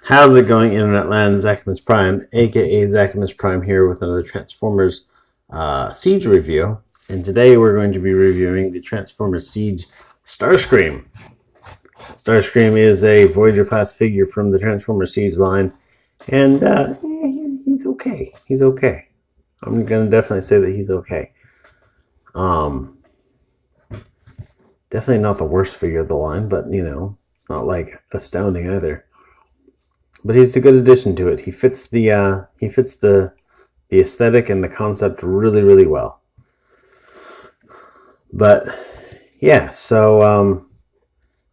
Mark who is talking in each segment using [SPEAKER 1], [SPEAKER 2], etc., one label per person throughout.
[SPEAKER 1] How's it going, Internet Land? Zachamus Prime, aka Zachamus Prime, here with another Transformers Siege review. And today we're going to be reviewing the Transformers Siege Starscream. Starscream is a Voyager class figure from the Transformers Siege line, and he's okay. He's okay. I'm gonna definitely say that he's okay. Definitely not the worst figure of the line, but not like astounding either. But he's a good addition to it. He fits the aesthetic and the concept really, really well. But yeah, so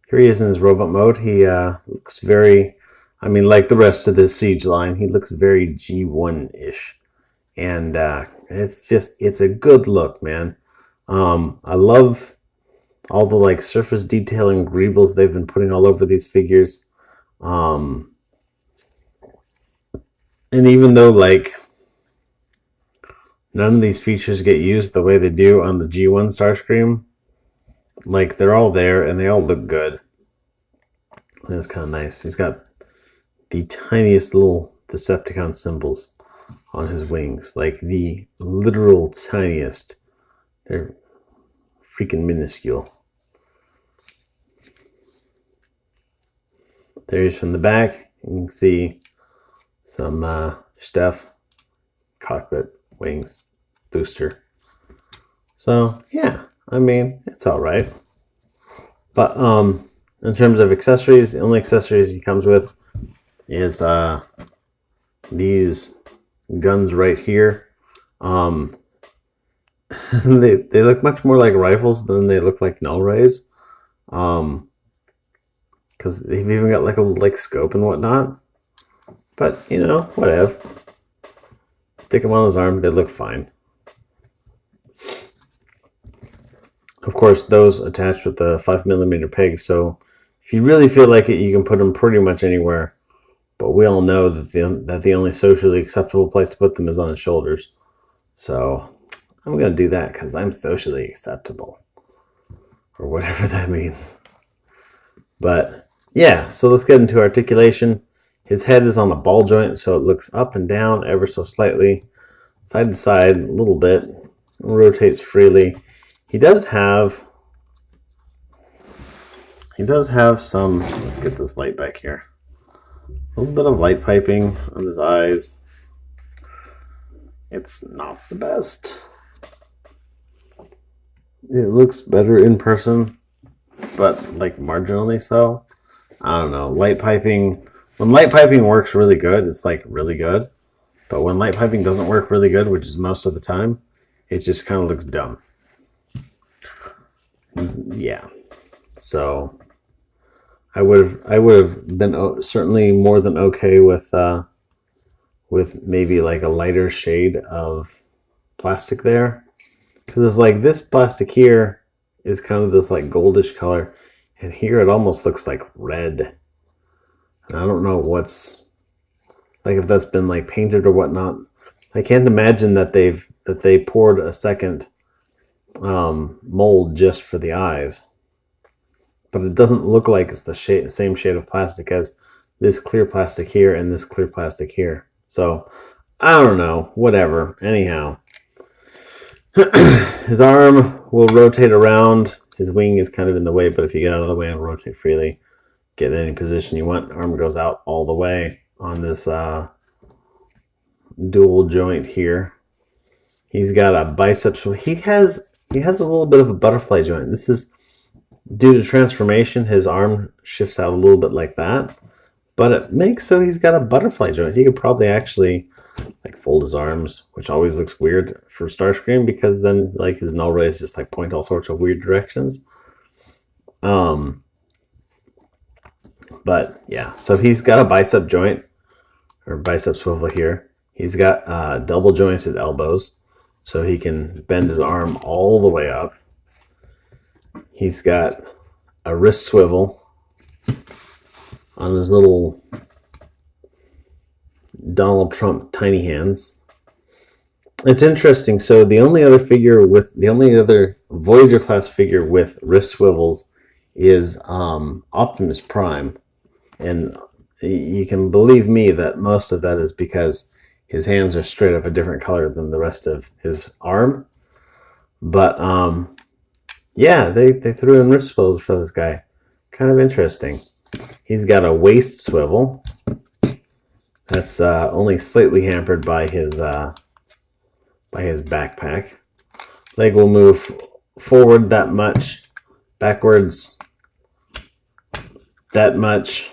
[SPEAKER 1] here he is in his robot mode. He looks very, like the rest of the Siege line, he looks very G1-ish. And it's a good look, man. I love all the surface detailing greebles they've been putting all over these figures. And even though none of these features get used the way they do on the G1 Starscream, they're all there and they all look good. And it's kind of nice. He's got the tiniest little Decepticon symbols on his wings, the literal tiniest. They're freaking minuscule. There he is from the back. You can see some stuff, cockpit, wings, booster. So yeah, it's all right. But in terms of accessories, the only accessories he comes with is these guns right here. They look much more like rifles than they look like null rays. Because they've even got a little scope and whatnot. But, whatever. Stick them on his arm, they look fine. Of course, those attached with the 5mm pegs, so if you really feel like it, you can put them pretty much anywhere. But we all know that the only socially acceptable place to put them is on his shoulders. So, I'm going to do that because I'm socially acceptable. Or whatever that means. But, yeah, so let's get into articulation. His head is on a ball joint, so it looks up and down ever so slightly, side to side a little bit, rotates freely. He does have some, let's get this light back here, a little bit of light piping on his eyes. It's not the best. It looks better in person, but marginally so. I don't know, light piping. When light piping works really good, it's really good. But when light piping doesn't work really good, which is most of the time, it just kind of looks dumb. Yeah. So I would have been certainly more than okay with maybe a lighter shade of plastic there, because it's this plastic here is kind of this goldish color, and here it almost looks like red. And I don't know what's if that's been painted or whatnot. I can't imagine that they poured a second mold just for the eyes. But it doesn't look like it's the same shade of plastic as this clear plastic here and this clear plastic here. So I don't know. Whatever. Anyhow, his arm will rotate around. His wing is kind of in the way, but if you get out of the way, it'll rotate freely. Get in any position you want. Arm goes out all the way on this dual joint here. He's got a biceps. He has a little bit of a butterfly joint. This is due to transformation. His arm shifts out a little bit like that, but it makes so he's got a butterfly joint. He could probably actually fold his arms, which always looks weird for Starscream, because then his null rays just point all sorts of weird directions. But yeah, so he's got a bicep joint or bicep swivel here. He's got double jointed elbows, so he can bend his arm all the way up. He's got a wrist swivel on his little Donald Trump tiny hands. It's interesting. So the only other Voyager class figure with wrist swivels is Optimus Prime. And you can believe me that most of that is because his hands are straight up a different color than the rest of his arm. But yeah, they threw in wrist swivels for this guy. Kind of interesting. He's got a waist swivel that's only slightly hampered by his backpack. Leg will move forward that much, backwards that much.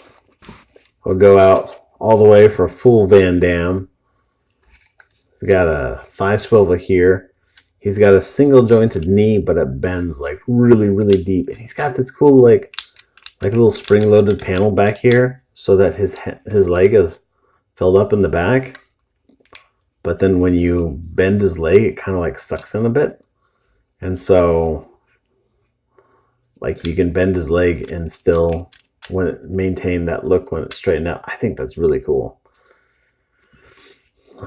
[SPEAKER 1] Will go out all the way for a full Van Damme. He's got a thigh swivel here. He's got a single jointed knee, but it bends like really, really deep. And he's got this cool like a little spring loaded panel back here so that his leg is filled up in the back. But then when you bend his leg, it kind of like sucks in a bit. And so like you can bend his leg and still maintain that look when it's straightened out. I think that's really cool.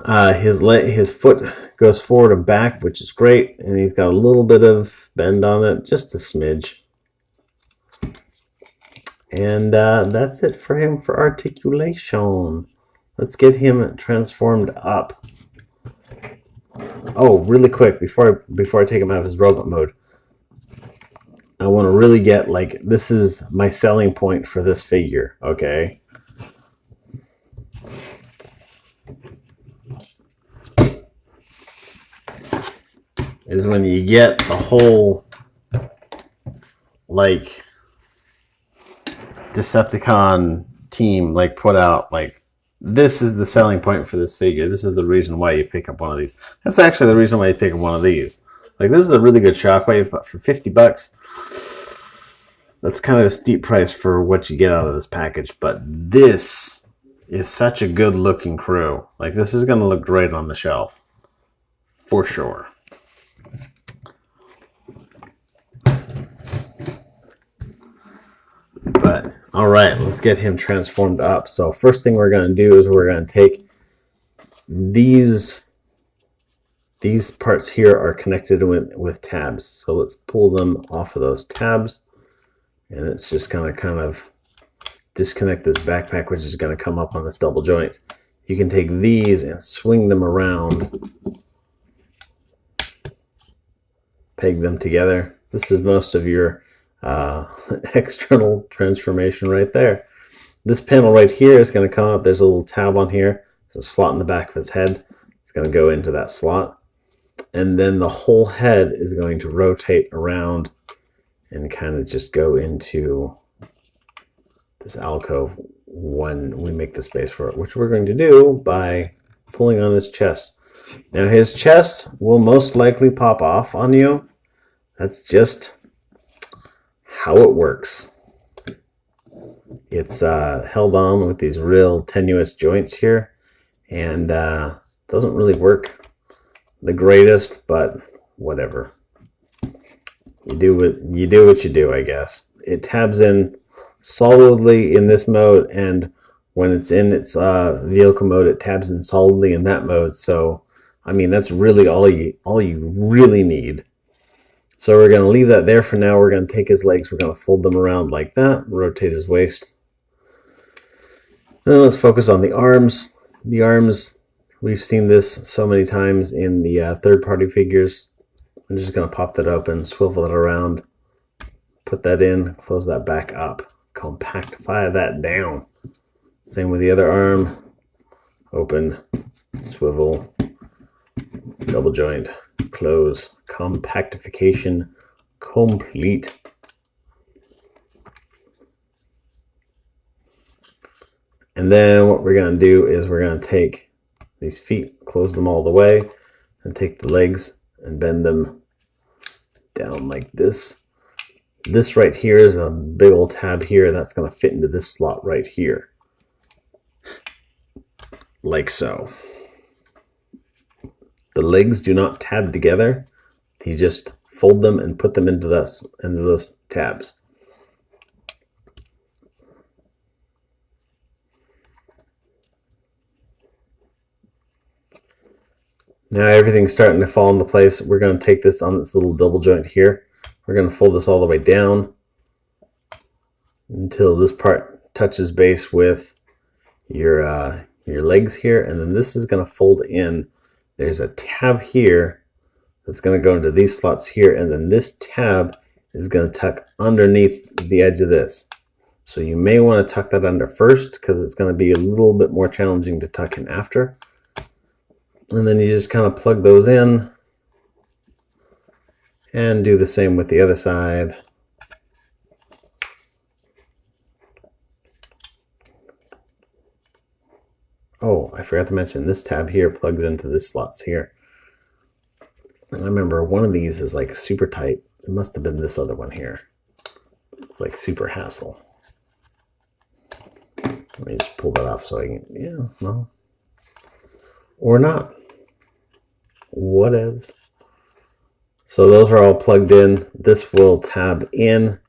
[SPEAKER 1] His foot goes forward and back, which is great, and he's got a little bit of bend on it, just a smidge. And that's it for him for articulation. Let's get him transformed up. Oh, really quick before I take him out of his robot mode, I want to really get, like, this is my selling point for this figure, okay? Is when you get the whole, like, Decepticon team, like, put out, like, this is the selling point for this figure. This is the reason why you pick up one of these. That's actually the reason why you pick up one of these. Like, this is a really good Shockwave, but for $50, that's kind of a steep price for what you get out of this package. But this is such a good looking crew. Like, this is going to look great on the shelf. For sure. But, alright, let's get him transformed up. So, first thing we're going to do is we're going to take these parts here are connected with tabs. So let's pull them off of those tabs. And it's just going to kind of disconnect this backpack, which is going to come up on this double joint. You can take these and swing them around. Peg them together. This is most of your external transformation right there. This panel right here is going to come up. There's a little tab on here. There's a slot in the back of his head. It's going to go into that slot. And then the whole head is going to rotate around and kind of just go into this alcove when we make the space for it, which we're going to do by pulling on his chest. Now his chest will most likely pop off on you. That's just how it works. It's held on with these real tenuous joints here, and doesn't really work the greatest, but whatever. You do what you do, I guess. It tabs in solidly in this mode, and when it's in its vehicle mode, it tabs in solidly in that mode. So, I mean, that's really all you really need. So we're going to leave that there for now. We're going to take his legs, we're going to fold them around like that, rotate his waist. Then let's focus on the arms. The arms, we've seen this so many times in the third-party figures. I'm just going to pop that open, swivel it around, put that in, close that back up, compactify that down. Same with the other arm. Open, swivel, double joint, close, compactification complete. And then what we're going to do is we're going to take these feet, close them all the way, and take the legs and bend them down like this. This right here is a big old tab here, and that's going to fit into this slot right here. Like so. The legs do not tab together. You just fold them and put them into those tabs. Now everything's starting to fall into place. We're going to take this on this little double joint here. We're going to fold this all the way down until this part touches base with your legs here, and then this is going to fold in. There's a tab here that's going to go into these slots here, and then this tab is going to tuck underneath the edge of this. So you may want to tuck that under first because it's going to be a little bit more challenging to tuck in after. And then you just kind of plug those in and do the same with the other side. Oh, I forgot to mention this tab here plugs into this slots here. And I remember one of these is like super tight. It must have been this other one here. It's like super hassle. Let me just pull that off so I can, yeah, well, or not. Whatevs. So those are all plugged in. This will tab in.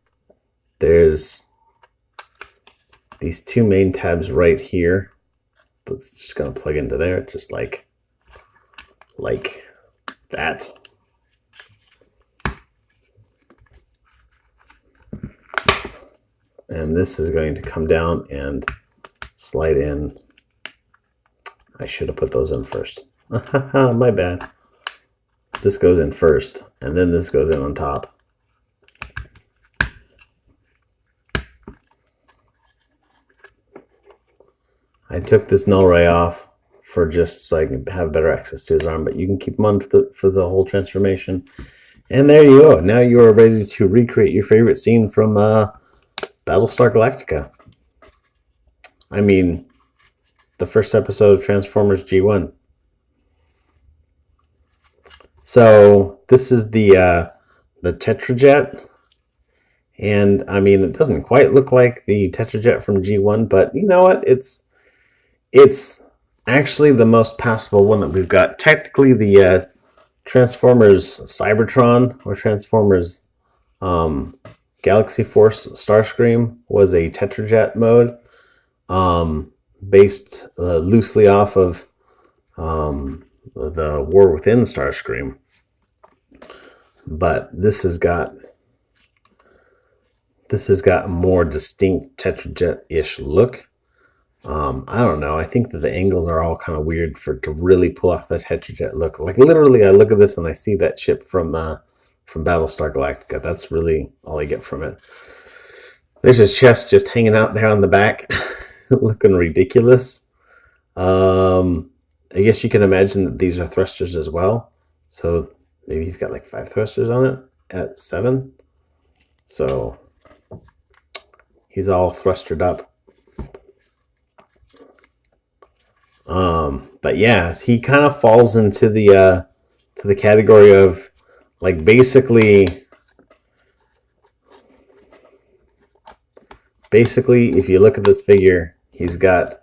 [SPEAKER 1] There's these two main tabs right here. That's just going to plug into there, just like that. And this is going to come down and slide in. I should have put those in first. My bad. This goes in first, and then this goes in on top. I took this null ray off for just so I can have better access to his arm, but you can keep them on for the whole transformation. And there you go. Now you are ready to recreate your favorite scene from Battlestar Galactica. I mean, the first episode of Transformers G1. So this is the Tetrajet, and I mean, it doesn't quite look like the Tetrajet from G1, but you know what? It's actually the most passable one that we've got. Technically, the Transformers Cybertron or Transformers Galaxy Force Starscream was a Tetrajet mode, based loosely off of the War Within Starscream. But this has got a more distinct Tetrajet-ish look. I don't know. I think that the angles are all kind of weird to really pull off that Tetrajet look. Like literally, I look at this and I see that ship from Battlestar Galactica. That's really all I get from it. There's his chest just hanging out there on the back, looking ridiculous. I guess you can imagine that these are thrusters as well. So maybe he's got like 5 thrusters on it at 7. So he's all thrustered up. But yeah, he kind of falls into the category of like basically if you look at this figure, he's got,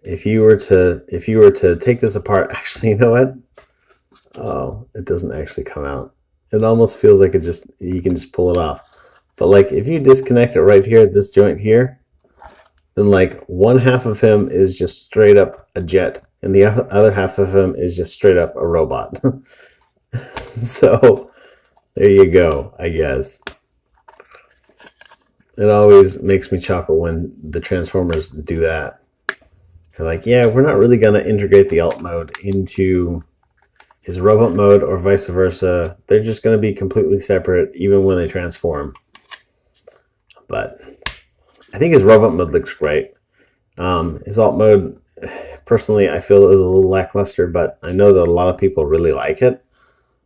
[SPEAKER 1] if you were to take this apart, actually, you know what? Oh, it doesn't actually come out. It almost feels like you can just pull it off. But like if you disconnect it right here at this joint here, then like one half of him is just straight up a jet, and the other half of him is just straight up a robot. So there you go, I guess. It always makes me chuckle when the Transformers do that. They're like, yeah, we're not really going to integrate the alt mode into his robot mode or vice versa. They're just going to be completely separate even when they transform. But I think his robot mode looks great. His alt mode, personally, I feel is a little lackluster, but I know that a lot of people really like it.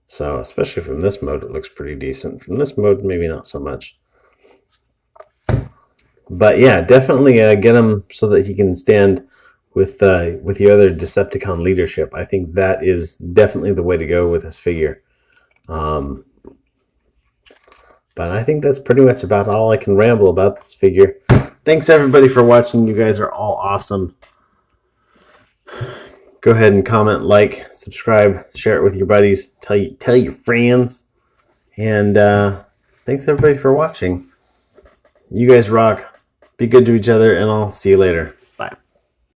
[SPEAKER 1] So, especially from this mode, it looks pretty decent. From this mode, maybe not so much. But yeah, definitely get him so that he can stand with your other Decepticon leadership. I think that is definitely the way to go with this figure. But I think that's pretty much about all I can ramble about this figure. Thanks everybody for watching. You guys are all awesome. Go ahead and comment, like, subscribe, share it with your buddies, tell your friends. And thanks everybody for watching. You guys rock. Be good to each other, and I'll see you later.